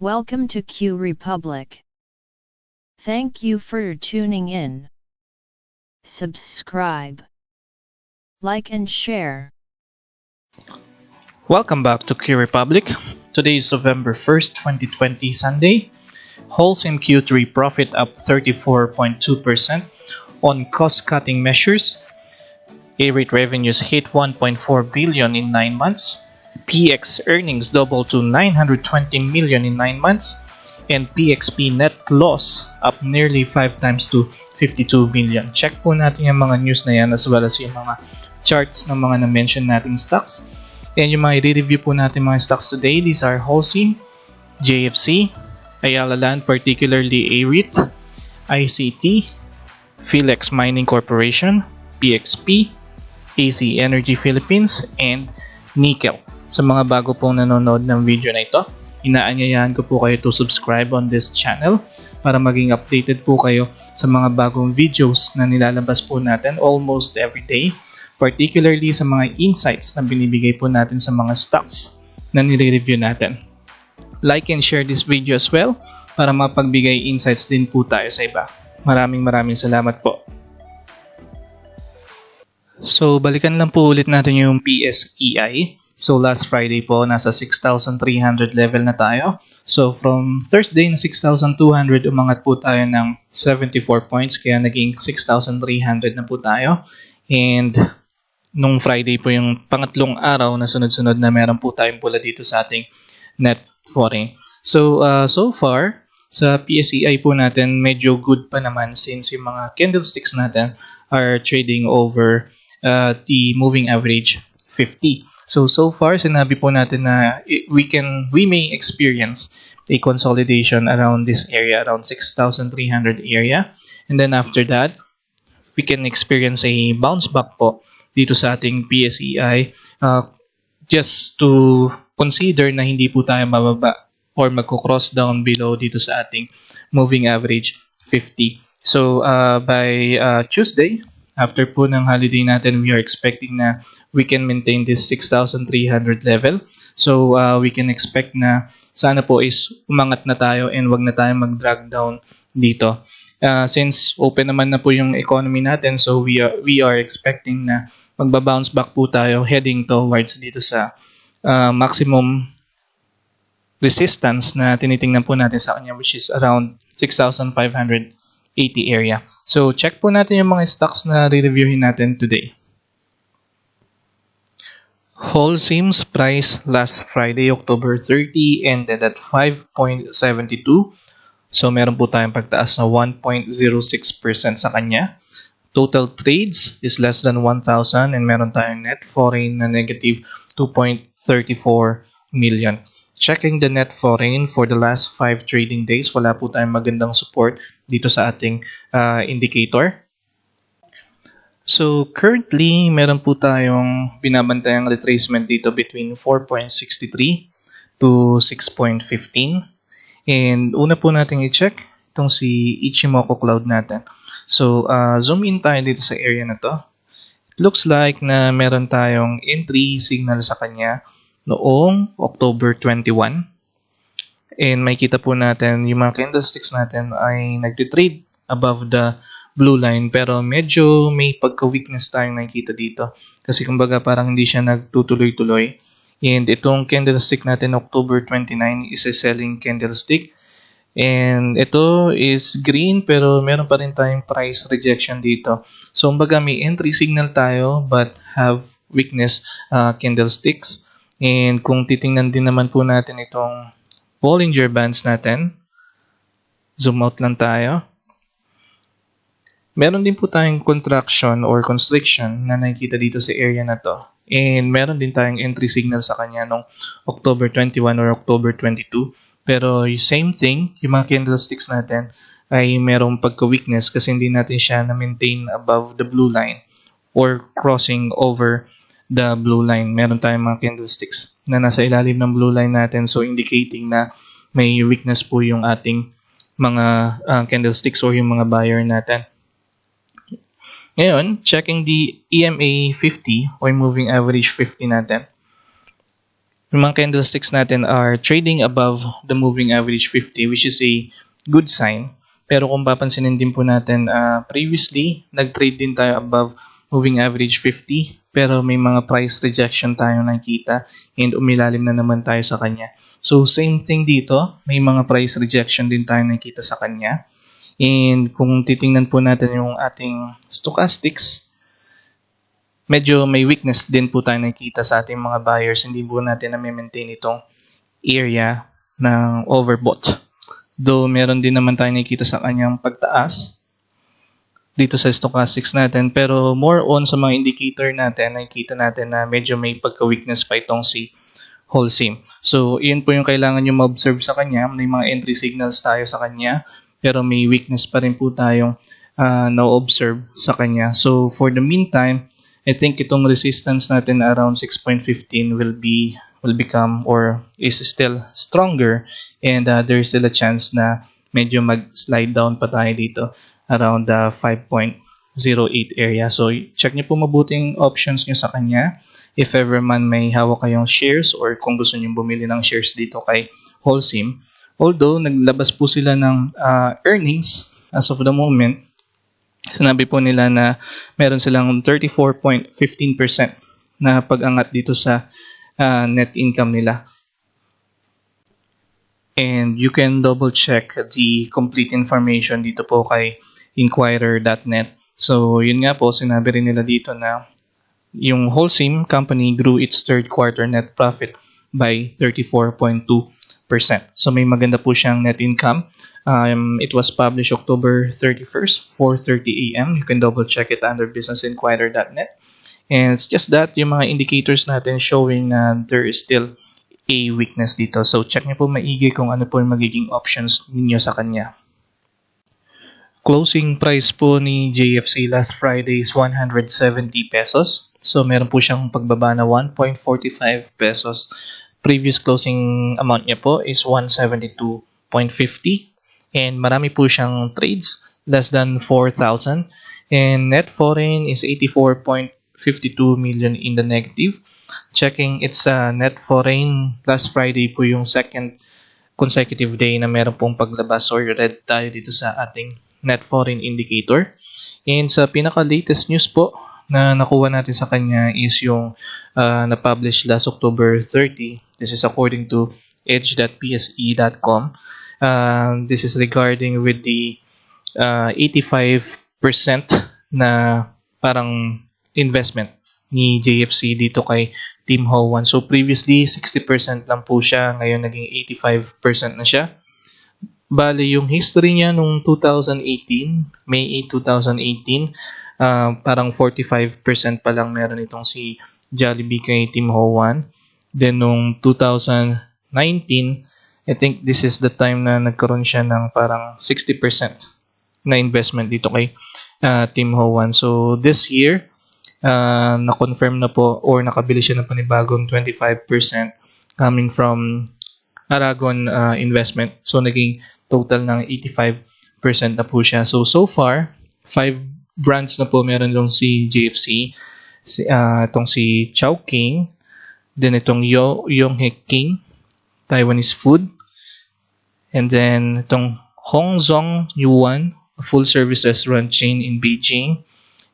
Welcome to Q Republic. Thank you for tuning in. Subscribe, like and share. Welcome back to Q Republic. Today is November 1st, 2020, Sunday. Wholesale Q3 profit up 34.2% on cost-cutting measures. A-rate revenues hit 1.4 billion in 9 months. PX earnings doubled to 920 million in 9 months. And PXP net loss up nearly 5 times to 52 million. Check po natin yung mga news na yan as well as yung mga charts ng mga na-mention nating stocks. And yung mga i-review po natin mga stocks today, these are Holcim, JFC, Ayala Land, particularly A-REIT, ICT, Philex Mining Corporation, PXP, AC Energy Philippines, and Nickel. Sa mga bago pong nanonood ng video na ito, inaanyayahan ko po kayo to subscribe on this channel para maging updated po kayo sa mga bagong videos na nilalabas po natin almost every day, particularly sa mga insights na binibigay po natin sa mga stocks na nire-review natin. Like and share this video as well para mapagbigay insights din po tayo sa iba. Maraming salamat po. So balikan lang po ulit natin yung PSEI. So last Friday po, nasa 6,300 level na tayo. So from Thursday na 6,200, umangat po tayo ng 74 points. Kaya naging 6,300 na po tayo. And nung Friday po yung pangatlong araw na sunod-sunod na meron po tayong pula dito sa ating net foreign. So so far, sa PSEI po natin, medyo good pa naman since yung mga candlesticks natin are trading over the moving average 50. So far, sinabi po natin na we may experience a consolidation around this area, around 6,300 area. And then after that, we can experience a bounce back po dito sa ating PSEI just to consider na hindi po tayo mababa or magko-cross down below dito sa ating moving average 50. So by Tuesday, after po ng holiday natin, we are expecting na we can maintain this 6,300 level. So we can expect na sana po is umangat na tayo and wag na tayo mag-drag down dito. Since open naman na po yung economy natin, so we are expecting na magba-bounce back po tayo heading towards dito sa maximum resistance na tinitingnan po natin sa kanya, which is around 6,580 area. So check po natin yung mga stocks na re-reviewin natin today. Holcim's price last Friday, October 30, ended at 5.72. So meron po tayong pagtaas na 1.06% sa kanya. Total trades is less than 1,000 and meron tayong net foreign na negative 2.34 million. Checking the net foreign for the last 5 trading days, wala po tayong magandang support dito sa ating indicator. So currently, meron po tayong binabantayang retracement dito between 4.63 to 6.15. And una po natin i-check itong si Ichimoku Cloud natin. So zoom in tayo dito sa area na to. It looks like na meron tayong entry signal sa kanya noong October 21. And makikita po natin yung mga candlesticks natin ay nagtitrade above the blue line, pero medyo may pagka-weakness tayong nakikita dito. Kasi kumbaga parang hindi siya nagtutuloy-tuloy. And itong candlestick natin October 29 is a selling candlestick. And ito is green pero meron pa rin tayong price rejection dito. So kumbaga may entry signal tayo but have weakness candlesticks. And kung titingnan din naman po natin itong Bollinger Bands natin, zoom out lang tayo. Meron din po tayong contraction or constriction na nakikita dito sa area na to. And meron din tayong entry signal sa kanya nung October 21 or October 22. Pero same thing, yung mga candlesticks natin ay merong pagka-weakness kasi hindi natin siya na-maintain above the blue line or crossing over the blue line. Meron tayong mga candlesticks na nasa ilalim ng blue line natin, so indicating na may weakness po yung ating mga candlesticks or yung mga buyer natin. Ngayon, checking the EMA 50 or moving average 50 natin. yung mga candlesticks natin are trading above the moving average 50, which is a good sign. Pero kung papansinin din po natin, previously, nag-trade din tayo above moving average 50, pero may mga price rejection tayo nakita and umilalim na naman tayo sa kanya. So, same thing dito, may mga price rejection din tayo nakita sa kanya. And kung titingnan po natin yung ating stochastics, medyo may weakness din po tayo nakikita sa ating mga buyers. Hindi po natin na-maintain itong area ng overbought. Though meron din naman tayo nakikita sa kanyang pagtaas dito sa stochastics natin. Pero more on sa mga indicator natin, nakikita natin na medyo may pagka-weakness pa itong si Holcim. So, iyon po yung kailangan nyo ma-observe sa kanya. May mga entry signals tayo sa kanya. Pero may weakness pa rin po tayong na-observe sa kanya. So, for the meantime, I think itong resistance natin around 6.15 will become or is still stronger, and there is still a chance na medyo mag-slide down pa tayo dito around the 5.08 area. So check niyo po mabuting options niyo sa kanya. If ever man may hawak kayong shares or kung gusto niyo bumili ng shares dito kay Holcim. Although naglabas po sila ng earnings as of the moment, sinabi po nila na meron silang 34.15% na pag-angat dito sa net income nila. And you can double check the complete information dito po kay inquirer.net. So yun nga po, sinabi rin nila dito na yung Holcim company grew its third quarter net profit by 34.2%. So may maganda po siyang net income. It was published October 31st, 4:30 a.m. You can double check it under businessinquirer.net. And it's just that yung mga indicators natin showing na there is still a weakness dito. So check niyo po maigi kung ano po yung magiging options ninyo sa kanya. Closing price po ni JFC last Friday is 170 pesos. So meron po siyang pagbaba na 1.45 pesos. Previous closing amount niya po is 172.50. And marami po siyang trades, less than 4,000. And net foreign is 84.52 million in the negative. Checking its net foreign, last Friday po yung second consecutive day na meron pong paglabas or red tayo dito sa ating net foreign indicator. And sa pinaka-latest news po na nakuha natin sa kanya is yung na-publish last October 30. This is according to edge.pse.com. This is regarding with the 85% na parang investment ni JFC dito kay Tim Ho Wan. So previously 60% lang po siya, ngayon naging 85% na siya. Bale yung history niya nung 2018, May 8, 2018, parang 45% pa lang meron itong si Jollibee kay Tim Ho Wan. Then nung 2019, I think this is the time na nagkaroon siya ng parang 60% na investment dito kay Tim Ho Wan. So this year, na-confirm na po or nakabili siya ng panibagong 25% coming from Aragon investment. So naging total ng 85% na po siya. So far, 5 brands na po meron lang si JFC. Itong si Chowking, then itong Yonghe King, Taiwanese food, and then itong Hongzong Yuan, a full-service restaurant chain in Beijing,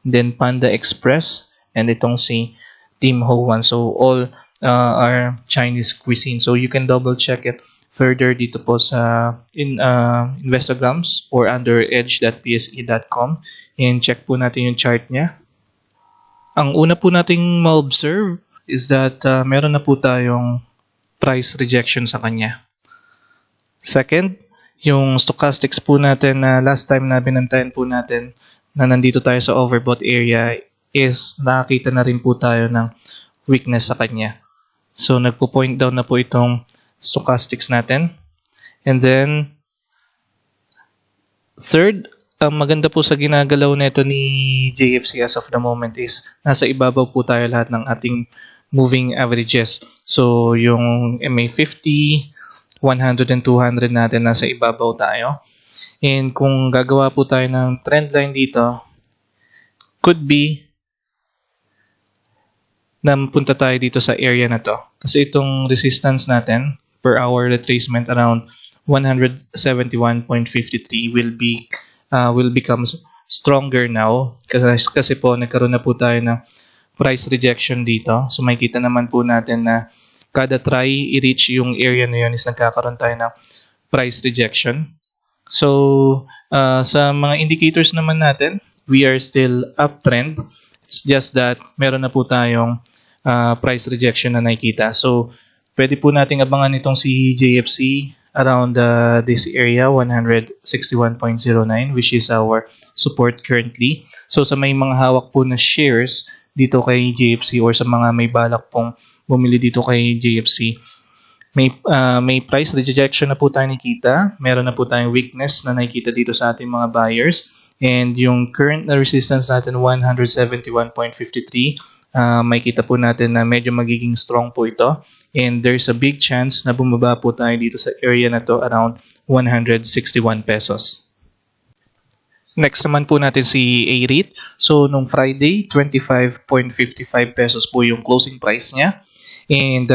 then Panda Express, and itong si Tim Ho Wan. So all are Chinese cuisine. So you can double check it further dito po sa Investograms or under edge.pse.com, and check po natin yung chart niya. Ang una po nating ma-observe is that meron na po tayong price rejection sa kanya. Second, yung stochastics po natin na last time na binantayan po natin na nandito tayo sa overbought area is nakakita na rin po tayo ng weakness sa kanya. So nagpo-point down na po itong stochastics natin. And then third, ang maganda po sa ginagalaw nito ni JFC as of the moment is nasa ibabaw po tayo lahat ng ating moving averages. So yung MA50, 100 and 200 natin nasa ibabaw tayo. And kung gagawa po tayo ng trend line dito, could be punta tayo dito sa area na to. Kasi itong resistance natin per hour retracement around 171.53 will become stronger now kasi po nagkaroon na po tayo ng price rejection dito. So makikita naman po natin na kada try i-reach yung area na yun is nagkakaroon tayo ng price rejection. So sa mga indicators naman natin, we are still uptrend. It's just that meron na po tayong price rejection na nakikita. So pwede po nating abangan itong si JFC around this area, 161.09, which is our support currently. So sa may mga hawak po na shares dito kay JFC or sa mga may balak pong bumili dito kay JFC, may price rejection na po tayo nakikita. Meron na po tayong weakness na nakikita dito sa ating mga buyers. And yung current na resistance natin, 171.53, may kita po natin na medyo magiging strong po ito. And there's a big chance na bumaba po tayo dito sa area na to around 161 pesos. Next naman po natin si A-REIT. So, nung Friday, 25.55 pesos po yung closing price niya. And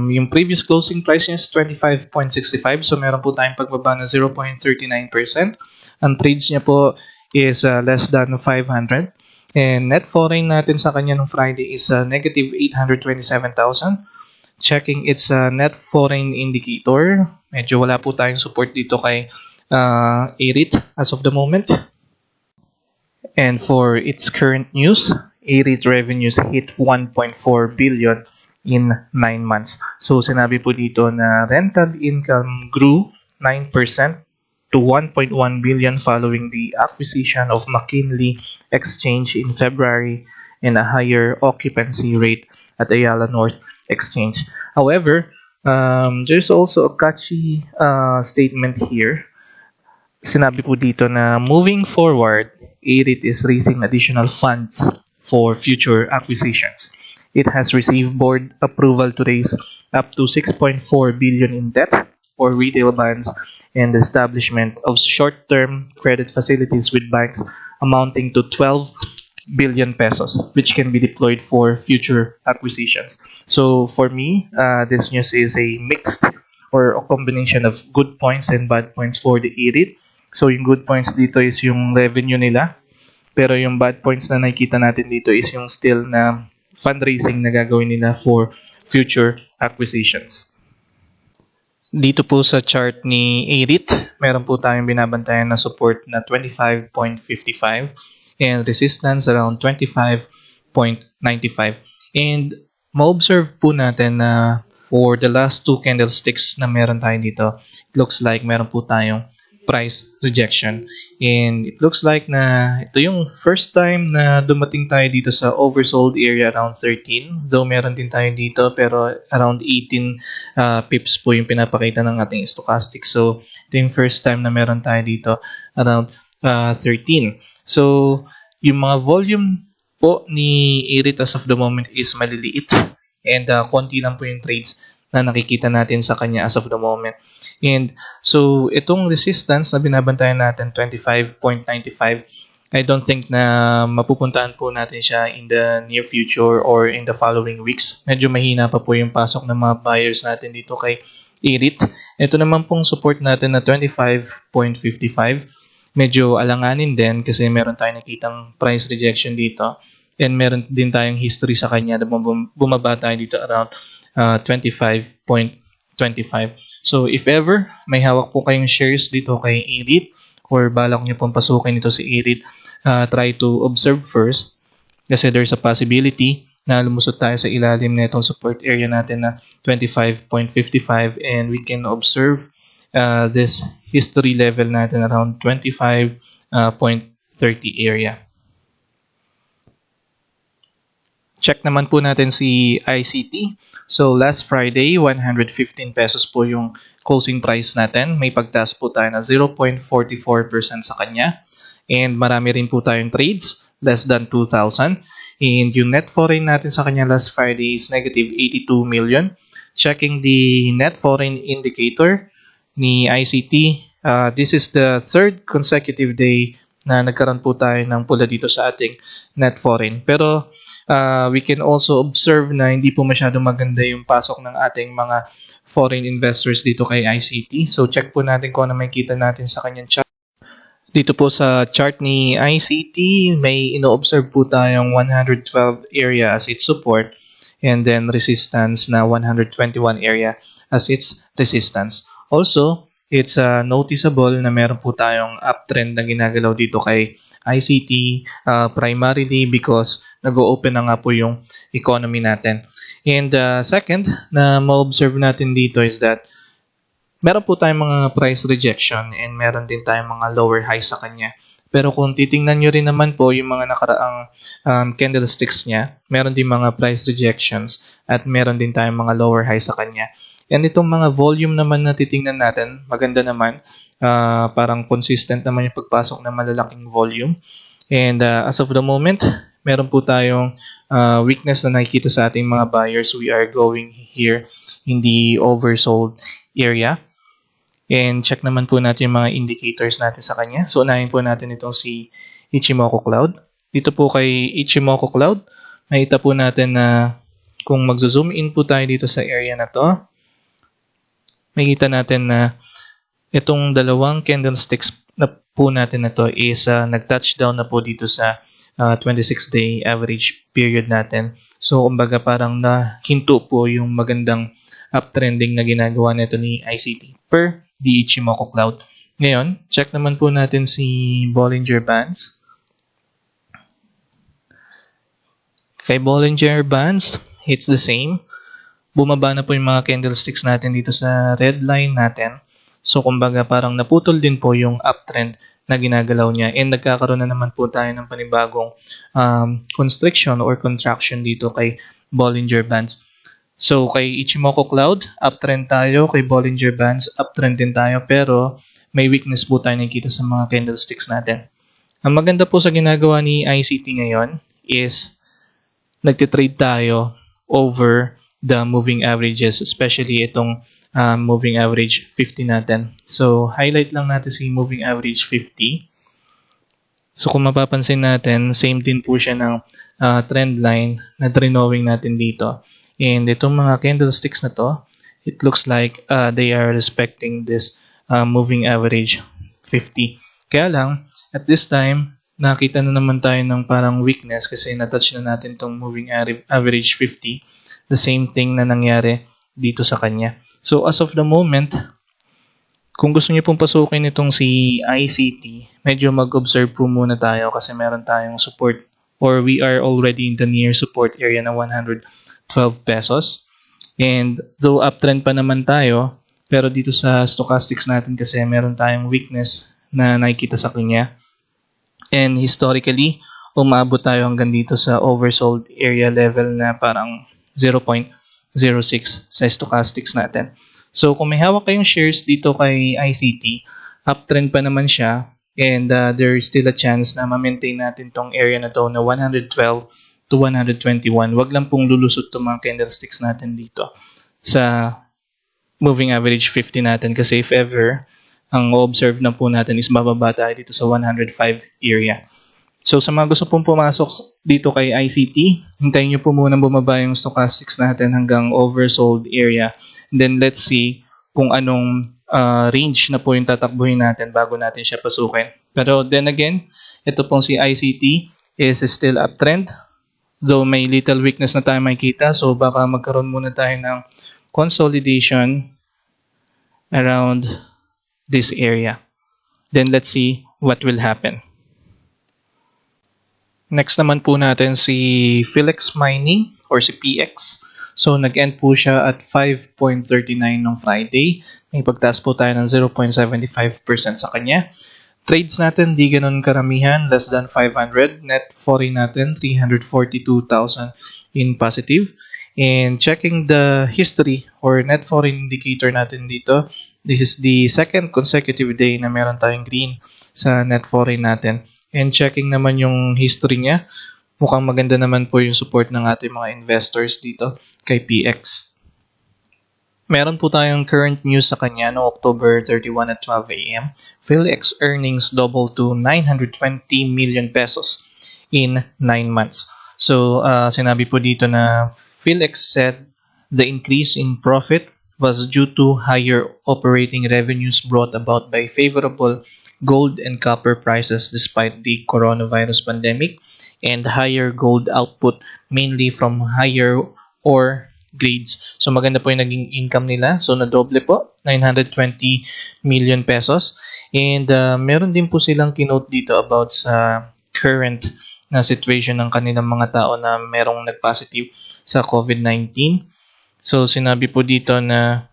yung previous closing price niya is 25.65. So, meron po tayong pagbaba na 0.39%. Ang trades niya po is less than 500. And net foreign natin sa kanya nung Friday is negative 827,000. Checking its net foreign indicator. Medyo wala po tayong support dito kay A-REIT as of the moment. And for its current news, A-REIT revenues hit 1.4 billion in 9 months. So sinabi po dito na rental income grew 9% to 1.1 billion following the acquisition of McKinley Exchange in February and a higher occupancy rate at Ayala North Exchange. However, there's also a catchy statement here. Sinabi po dito na moving forward, A-REIT is raising additional funds for future acquisitions. It has received board approval to raise up to 6.4 billion in debt for retail bonds and the establishment of short-term credit facilities with banks amounting to 12 billion pesos, which can be deployed for future acquisitions. So for me, this news is a mixed or a combination of good points and bad points for the A-REIT. So yung good points dito is yung revenue nila, pero yung bad points na nakikita natin dito is yung still na fundraising na gagawin nila for future acquisitions. Dito po sa chart ni A-REIT, meron po tayong binabantayan na support na 25.55 and resistance around 25.95. And ma-observe po natin na for the last two candlesticks na meron tayo dito, it looks like meron po tayong price rejection. And it looks like na ito yung first time na dumating tayo dito sa oversold area around 13. Though meron din tayo dito pero around 18 pips po yung pinapakita ng ating stochastic. So ito yung first time na meron tayo dito around 13. So yung mga volume po ni A-REIT as of the moment is maliliit. And konti lang po yung trades na nakikita natin sa kanya as of the moment. And so itong resistance na binabantayan natin 25.95, I don't think na mapupuntahan po natin siya in the near future or in the following weeks. Medyo mahina pa po yung pasok ng mga buyers natin dito kay A-REIT. Ito naman pong support natin na 25.55. Medyo alanganin din kasi meron tayong nakitang price rejection dito. And meron din tayong history sa kanya na bumaba tayo dito around 25.25. So if ever may hawak po kayong shares dito kay A-REIT or balak niyo pong pasukin ito si A-REIT, try to observe first kasi there's a possibility na lumusot tayo sa ilalim na itong support area natin na 25.55 and we can observe this history level natin around 25.30 area. Check naman po natin si ICT. So last Friday, 115 pesos po yung closing price natin. May pagtaas po tayo na 0.44% sa kanya. And marami rin po tayong trades, less than 2,000. And yung net foreign natin sa kanya last Friday is negative 82 million. Checking the net foreign indicator ni ICT, this is the third consecutive day na nagkaroon po tayo ng pula dito sa ating net foreign. Pero we can also observe na hindi po masyado maganda yung pasok ng ating mga foreign investors dito kay ICT. So check po natin kung ano makikita natin sa kanyang chart. Dito po sa chart ni ICT, may ino-observe po tayong 112 area as its support and then resistance na 121 area as its resistance. Also, it's noticeable na meron po tayong uptrend na ginagalaw dito kay ICT primarily because nag-o-open na nga po yung economy natin. And second na ma-observe natin dito is that meron po tayong mga price rejection and meron din tayong mga lower high sa kanya. Pero kung titingnan nyo rin naman po yung mga nakaraang candlesticks niya, meron din mga price rejections at meron din tayong mga lower high sa kanya. And itong mga volume naman na titingnan natin, maganda naman. Parang consistent naman yung pagpasok ng malalaking volume. And as of the moment, meron po tayong weakness na nakikita sa ating mga buyers. We are going here in the oversold area. And check naman po natin yung mga indicators natin sa kanya. So, unahin po natin itong si Ichimoku Cloud. Dito po kay Ichimoku Cloud, makita po natin na kung magzo-zoom in po tayo dito sa area na to, makita natin na itong dalawang candlesticks na po natin na to is nag-touchdown na po dito sa 26-day average period natin. So, kumbaga parang nahinto po yung magandang uptrending na ginagawa nito ni ICT per the Ichimoku Cloud. Ngayon, check naman po natin si Bollinger Bands. Kay Bollinger Bands, it's the same. Bumaba na po yung mga candlesticks natin dito sa red line natin. So, kumbaga parang naputol din po yung uptrend na ginagalaw niya and nagkakaroon na naman po tayo ng panibagong constriction or contraction dito kay Bollinger Bands. So, kay Ichimoku Cloud, uptrend tayo. Kay Bollinger Bands, uptrend din tayo. Pero, may weakness po tayo nakikita sa mga candlesticks natin. Ang maganda po sa ginagawa ni ICT ngayon is nagtitrade tayo over the moving averages, especially itong moving average 50 natin. So, highlight lang natin si moving average 50. So, kung mapapansin natin, same din po siya ng trend line na drawing natin dito. And itong mga candlesticks na to, it looks like they are respecting this moving average 50. Kaya lang, at this time, nakita na naman tayo ng parang weakness kasi na-touch na natin itong moving average 50. The same thing na nangyari dito sa kanya. So as of the moment, kung gusto niyo pong pasukin itong si ICT, medyo mag-observe po muna tayo kasi meron tayong support or we are already in the near support area na 112 pesos. And though uptrend pa naman tayo, pero dito sa stochastics natin kasi meron tayong weakness na nakikita sa kanya. And historically, umabot tayo hanggang dito sa oversold area level na parang 0.06 sa stochastics natin. So kung may hawak kayong shares dito kay ICT, uptrend pa naman siya and there is still a chance na ma-maintain natin tong area na to na 112 to 121. Wag lang pong lulusot itong mga candlesticks natin dito sa moving average 50 natin kasi if ever, ang observe na po natin is bababa tayo dito sa 105 area. So sa mga gusto pong pumasok dito kay ICT, hintayin nyo po muna bumaba yung stochastics natin hanggang oversold area. And then let's see kung anong range na po yung tatakbuhin natin bago natin siya pasukin. Pero then again, ito pong si ICT is still uptrend. Though may little weakness na tayo makikita, so baka magkaroon muna tayo ng consolidation around this area. Then let's see what will happen. Next naman po natin si Philex Mining or si PX. So nag-end po siya at 5.39 noong Friday. May pagtaas po tayo ng 0.75% sa kanya. Trades natin di ganun karamihan, less than 500. Net foreign natin 342,000 in positive. And checking the history or net foreign indicator natin dito, this is the second consecutive day na meron tayong green sa net foreign natin. And checking naman yung history niya, mukhang maganda naman po yung support ng ating mga investors dito kay PX. Meron po tayong current news sa kanya no October 31 at 12 a.m. PhilX earnings doubled to 920 million pesos in 9 months. So, sinabi po dito na PhilX said the increase in profit was due to higher operating revenues brought about by favorable gold and copper prices despite the coronavirus pandemic and higher gold output mainly from higher ore grades. So maganda po yung naging income nila. So nadoble po, 920 million pesos. And meron din po silang kinote dito about sa current na situation ng kanilang mga tao na merong nag-positive sa COVID-19. So sinabi po dito na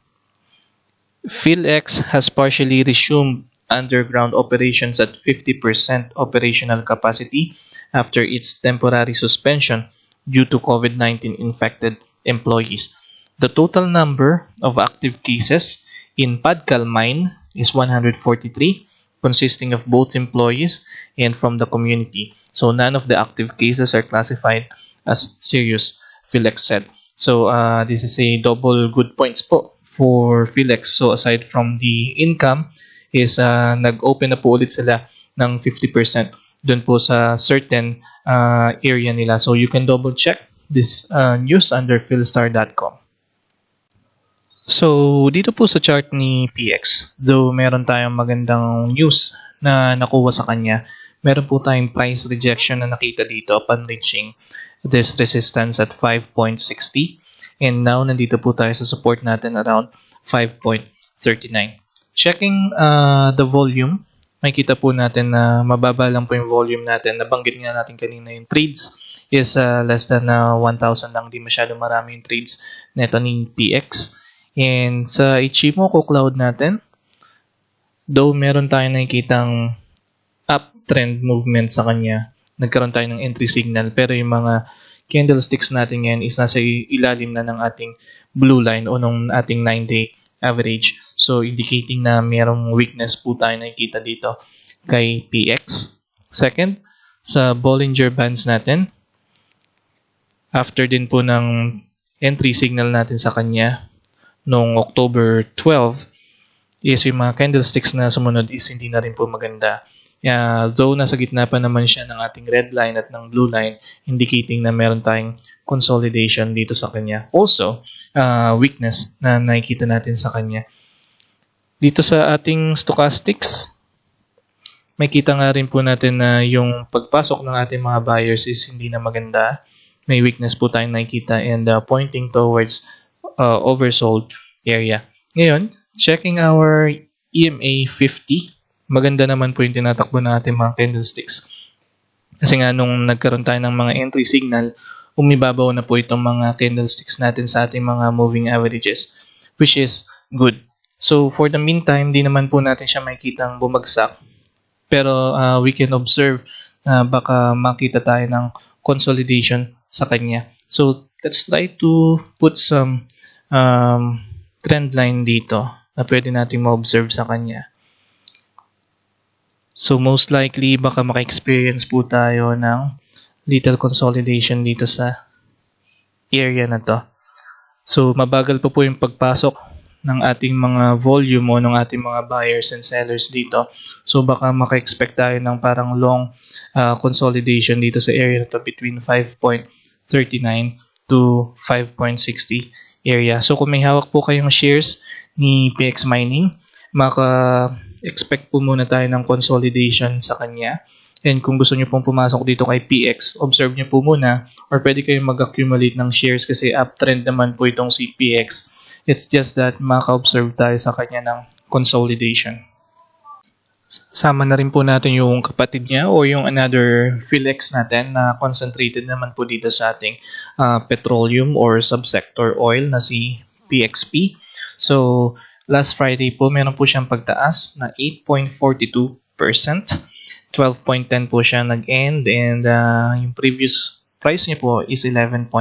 PhilX has partially resumed underground operations at 50% operational capacity after its temporary suspension due to COVID-19 infected employees. The total number of active cases in Padcal Mine is 143, consisting of both employees and from the community. So none of the active cases are classified as serious, PhilX said. So this is a double good points po for PhilX. So aside from the income, is nag-open na po ulit sila ng 50% dun po sa certain area nila. So you can double check this news under philstar.com. So dito po sa chart ni PX, though meron tayong magandang news na nakuha sa kanya, meron po tayong price rejection na nakita dito upon reaching this resistance at 5.60. And now nandito po tayo sa support natin around 5.39. Checking the volume, makikita po natin na mababa lang po yung volume natin. Nabanggit nga natin kanina yung trades is less than 1,000 lang. Di masyado marami yung trades neto ni PX. And sa Ichimoku Cloud natin, though meron tayong nakikitang uptrend movement sa kanya, nagkaroon tayo ng entry signal, pero yung mga candlesticks natin ngayon is nasa ilalim na ng ating blue line o nung ating 9-day average. So, indicating na merong weakness po tayo nakikita dito kay PX. Second, sa Bollinger Bands natin, after din po ng entry signal natin sa kanya noong October 12, is yung mga candlesticks na sumunod is hindi na rin po maganda. Though nasa gitna pa naman siya ng ating red line at ng blue line, indicating na meron tayong consolidation dito sa kanya. Also, weakness na nakikita natin sa kanya. Dito sa ating stochastics, makita nga rin po natin na yung pagpasok ng ating mga buyers is hindi na maganda. May weakness po tayong nakikita and pointing towards oversold area. Ngayon, checking our EMA 50, maganda naman po yung tinatakbo ng ating mga candlesticks. Kasi nga nung nagkaroon tayo ng mga entry signal, umibabaw na po itong mga candlesticks natin sa ating mga moving averages, which is good. So for the meantime, di naman po natin siya makikitang bumagsak. Pero we can observe na baka makita tayo ng consolidation sa kanya. So let's try to put some trend line dito na pwede nating ma-observe sa kanya. So most likely baka maka-experience po tayo ng little consolidation dito sa area na to. So mabagal pa po yung pagpasok ng ating mga volume o ng ating mga buyers and sellers dito. So baka maka-expect tayo ng parang long consolidation dito sa area na to between 5.39 to 5.60 area. So kung may hawak po kayong shares ni PX Mining, maka-expect po muna tayo ng consolidation sa kanya. And kung gusto nyo pong pumasok dito kay PX, observe nyo po muna or pwede kayong mag-accumulate ng shares kasi uptrend naman po itong si PX. It's just that maka-observe tayo sa kanya ng consolidation. Sama na rin po natin yung kapatid niya o yung another PhilX natin na concentrated naman po dito sa ating petroleum or subsector oil na si PXP. So, last Friday po, meron po siyang pagtaas na 8.42%. 12.10 po siya nag-end and yung previous price niya po is 11.16.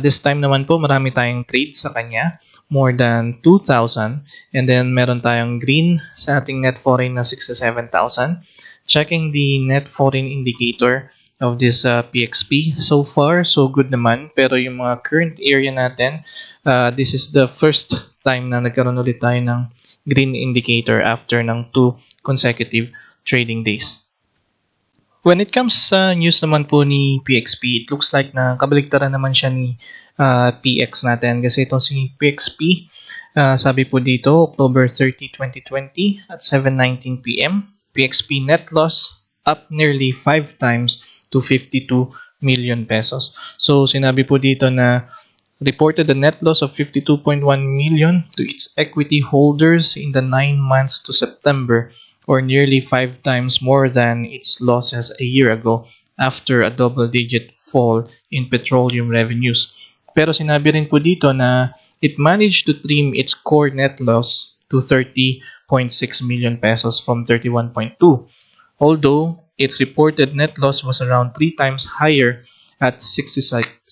This time naman po, marami tayong trades sa kanya. More than 2,000. And then, meron tayong green sa ating net foreign na 67,000. Checking the net foreign indicator, of this PXP. So far, so good naman. Pero yung mga current area natin, this is the first time na nagkaroon ulit tayo ng green indicator after ng 2 consecutive trading days. When it comes sa news naman po ni PXP, it looks like na kabaligtaran naman siya ni PX natin. Kasi itong si PXP, sabi po dito, October 30, 2020 at 7:19 p.m., PXP net loss up nearly 5 times to 52 million pesos. So sinabi po dito na reported a net loss of 52.1 million to its equity holders in the 9 months to September, or nearly 5 times more than its losses a year ago after a double-digit fall in petroleum revenues. Pero sinabi rin po dito na it managed to trim its core net loss to 30.6 million pesos from 31.2, although its reported net loss was around 3 times higher at 66.5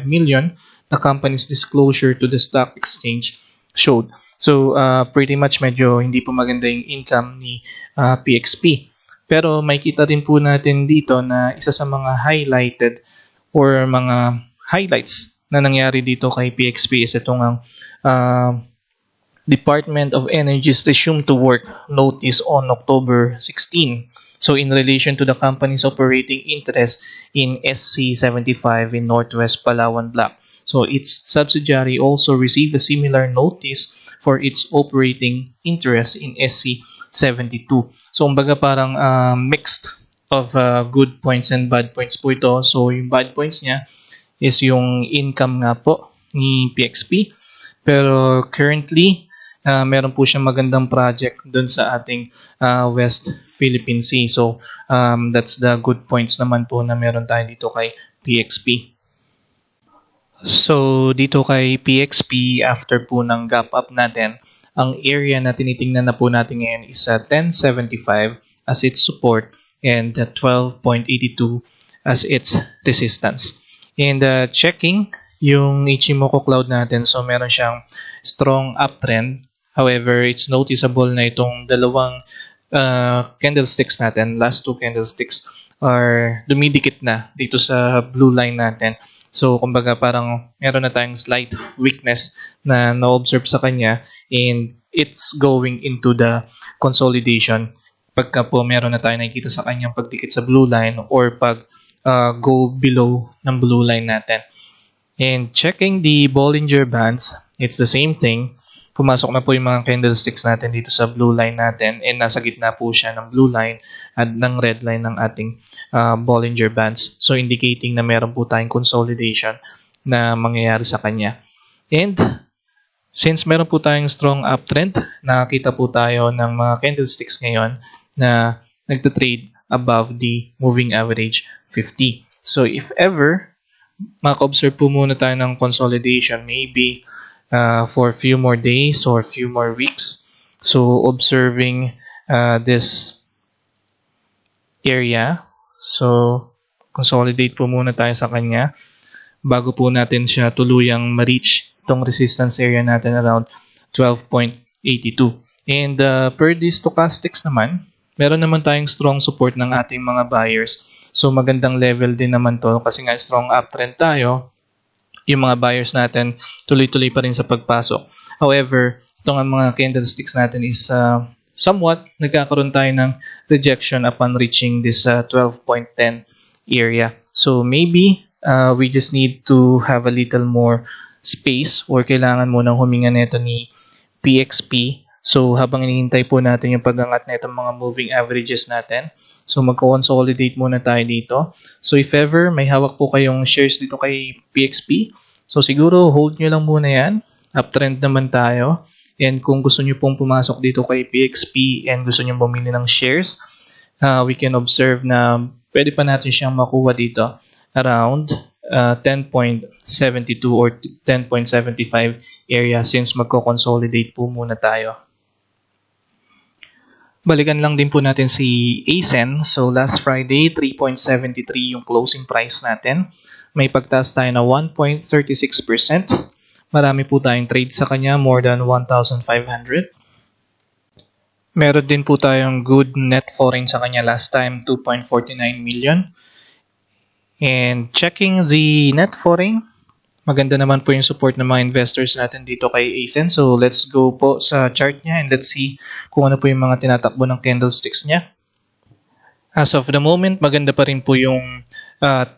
million, the company's disclosure to the stock exchange showed. So, pretty much medyo hindi po maganda yung income ni PXP. Pero may kita rin po natin dito na isa sa mga highlighted or mga highlights na nangyari dito kay PXP is itong ang Department of Energy's resume to work notice on October 16. So, in relation to the company's operating interest in SC75 in Northwest Palawan Block. So, its subsidiary also received a similar notice for its operating interest in SC72. So, kumbaga parang mixed of good points and bad points po ito. So, yung bad points niya is yung income nga po ni PXP. Pero currently, meron po siyang magandang project dun sa ating West Philippine Sea. So, that's the good points naman po na meron tayo dito kay PXP. So, dito kay PXP, after po ng gap up natin, ang area na tinitingnan na po natin ngayon is 1075 as its support and 12.82 as its resistance. And checking yung Ichimoku Cloud natin, so meron siyang strong uptrend. However, it's noticeable na itong dalawang candlesticks natin, last 2 candlesticks, are dumidikit na dito sa blue line natin. So, kumbaga parang meron na tayong slight weakness na na-observe sa kanya and it's going into the consolidation pagka po meron na tayo nakikita sa kanyang pagdikit sa blue line or pag go below ng blue line natin. And checking the Bollinger Bands, it's the same thing. Pumasok na po yung mga candlesticks natin dito sa blue line natin and nasa gitna po siya ng blue line at ng red line ng ating Bollinger Bands. So, indicating na meron po tayong consolidation na mangyayari sa kanya. And since meron po tayong strong uptrend, nakakita po tayo ng mga candlesticks ngayon na nagtatrade above the moving average 50. So, if ever, maka-observe po muna tayo ng consolidation, maybe for a few more days or a few more weeks. So, observing this area. So, consolidate po muna tayo sa kanya bago po natin siya tuluyang ma-reach itong resistance area natin around 12.82. And per the stochastics naman, meron naman tayong strong support ng ating mga buyers. So, magandang level din naman to kasi nga strong uptrend tayo. Yung mga buyers natin tuloy-tuloy pa rin sa pagpasok. However, itong mga candlesticks natin is somewhat nagkakaroon tayo ng rejection upon reaching this 12.10 area. So maybe we just need to have a little more space or kailangan mo nang huminga nito ni PXP. So habang hinihintay po natin yung pag-angat na itong mga moving averages natin, so magko-consolidate muna tayo dito. So if ever may hawak po kayong shares dito kay PXP, so siguro hold nyo lang muna yan. Uptrend naman tayo. And kung gusto nyo pong pumasok dito kay PXP and gusto nyo bumili ng shares, we can observe na pwede pa natin siyang makuha dito around 10.72 or 10.75 area since magko-consolidate po muna tayo. Balikan lang din po natin si ASEN. So last Friday, 3.73 yung closing price natin. May pagtaas tayo na 1.36%. Marami po tayong trade sa kanya, more than 1,500. Meron din po tayong good net foreign sa kanya last time, 2.49 million. And checking the net foreign, maganda naman po yung support ng mga investors natin dito kay ASEN. So let's go po sa chart niya and let's see kung ano po yung mga tinatakbo ng candlesticks niya. As of the moment, maganda pa rin po yung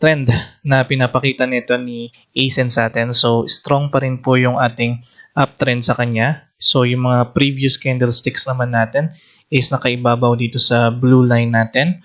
trend na pinapakita nito ni ASEN sa atin. So strong pa rin po yung ating uptrend sa kanya. So yung mga previous candlesticks naman natin is nakaibabaw dito sa blue line natin.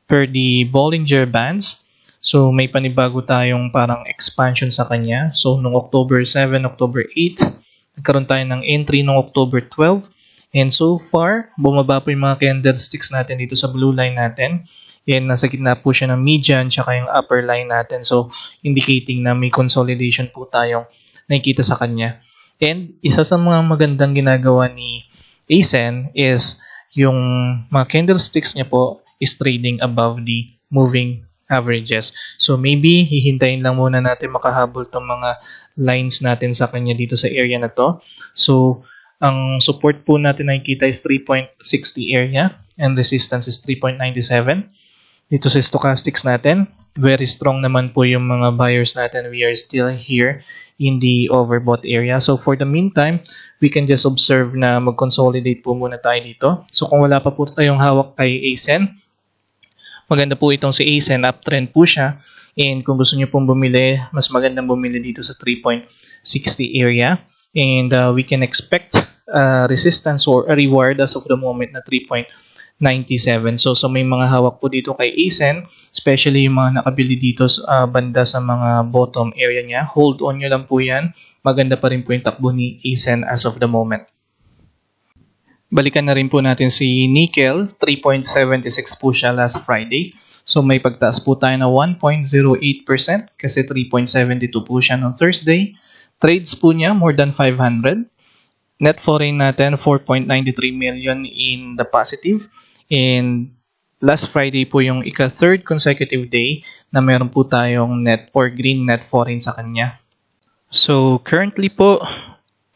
Per the Bollinger Bands, so may panibago tayong parang expansion sa kanya. So nung October 7, October 8, nagkaroon tayo ng entry nung October 12. And so far, bumaba po yung mga candlesticks natin dito sa blue line natin. And nasa gitna po siya ng median tsaka yung upper line natin. So indicating na may consolidation po tayong nakikita sa kanya. And isa sa mga magandang ginagawa ni ASEN is yung mga candlesticks niya po is trading above the moving averages. So maybe hihintayin lang muna natin makahabol tong mga lines natin sa kanya dito sa area na to. So ang support po natin nakikita is 3.60 area and resistance is 3.97. Dito sa stochastics natin, very strong naman po yung mga buyers natin. We are still here in the overbought area. So for the meantime, we can just observe na mag-consolidate po muna tayo dito. So kung wala pa po tayong hawak kay ASEN, maganda po itong si ASEN, uptrend po siya. And kung gusto niyo pong bumili, mas magandang bumili dito sa 3.60 area. And we can expect resistance or a reward as of the moment na 3.97. So may mga hawak po dito kay ASEN, especially yung mga nakabili dito sa banda sa mga bottom area niya. Hold on nyo lang po yan. Maganda pa rin po yung takbo ni ASEN as of the moment. Balikan na rin po natin si nickel, 3.76 po siya last Friday. So may pagtaas po tayo na 1.08% kasi 3.72 po siya noong Thursday. Trades po niya more than 500. Net foreign natin 4.93 million in the positive. And last Friday po yung ika-third consecutive day na meron po tayong net or green net foreign sa kanya. So currently po,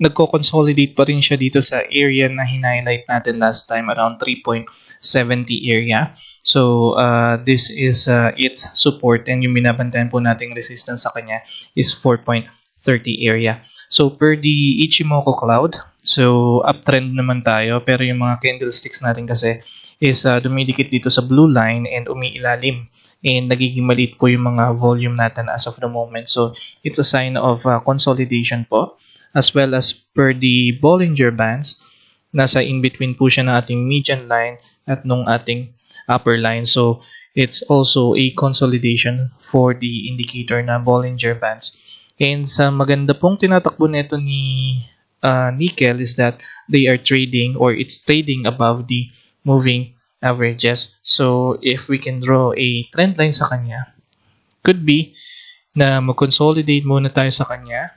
nagko-consolidate pa rin siya dito sa area na hinighlight natin last time around 3.70 area. So this is its support and yung binabantayan po nating resistance sa kanya is 4.30 area. So per the Ichimoku cloud, so uptrend naman tayo pero yung mga candlesticks natin kasi is dumidikit dito sa blue line and umiilalim and nagiging maliit po yung mga volume natin as of the moment. So it's a sign of consolidation po. As well as per the Bollinger Bands, nasa in-between po siya ng ating median line at nung ating upper line. So, it's also a consolidation for the indicator na Bollinger Bands. And sa maganda pong tinatakbo nito ni nickel is that they are trading or it's trading above the moving averages. So, if we can draw a trend line sa kanya, could be na mag-consolidate muna tayo sa kanya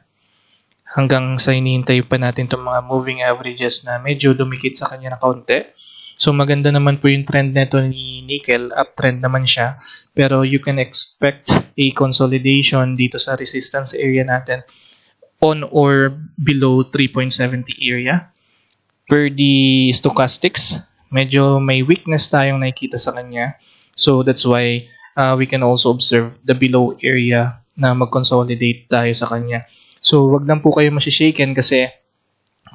hanggang sa hinihintay pa natin itong mga moving averages na medyo dumikit sa kanya na kaunti. So maganda naman po yung trend nito ni nickel, uptrend naman siya. Pero you can expect a consolidation dito sa resistance area natin on or below 3.70 area. Per the stochastics, medyo may weakness tayong nakikita sa kanya. So that's why we can also observe the below area na mag-consolidate tayo sa kanya. So, wag lang po kayo masishaken kasi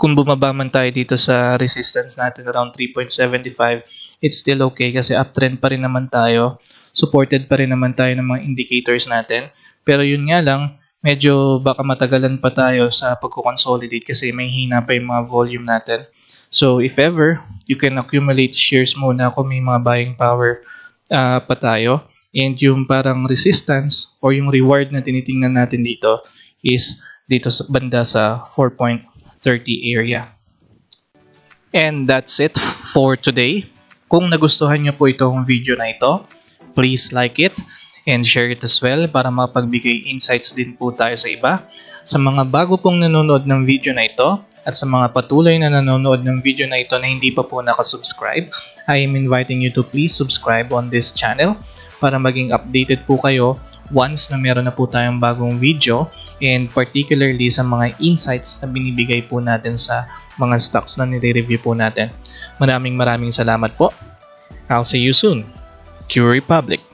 kung bumaba man tayo dito sa resistance natin around 3.75, it's still okay kasi uptrend pa rin naman tayo. Supported pa rin naman tayo ng mga indicators natin. Pero yun nga lang, medyo baka matagalan pa tayo sa pagko-consolidate kasi may hina pa yung mga volume natin. So, if ever, you can accumulate shares muna kung may mga buying power pa tayo. And yung parang resistance or yung reward na tinitingnan natin dito is dito sa banda sa 4.30 area. And that's it for today. Kung nagustuhan nyo po itong video na ito, please like it and share it as well para mapagbigay insights din po tayo sa iba. Sa mga bago pong nanonood ng video na ito at sa mga patuloy na nanonood ng video na ito na hindi pa po nakasubscribe, I am inviting you to please subscribe on this channel para maging updated po kayo once na meron na po tayong bagong video and particularly sa mga insights na binibigay po natin sa mga stocks na nire-review po natin. Maraming salamat po. I'll see you soon. Q Republic.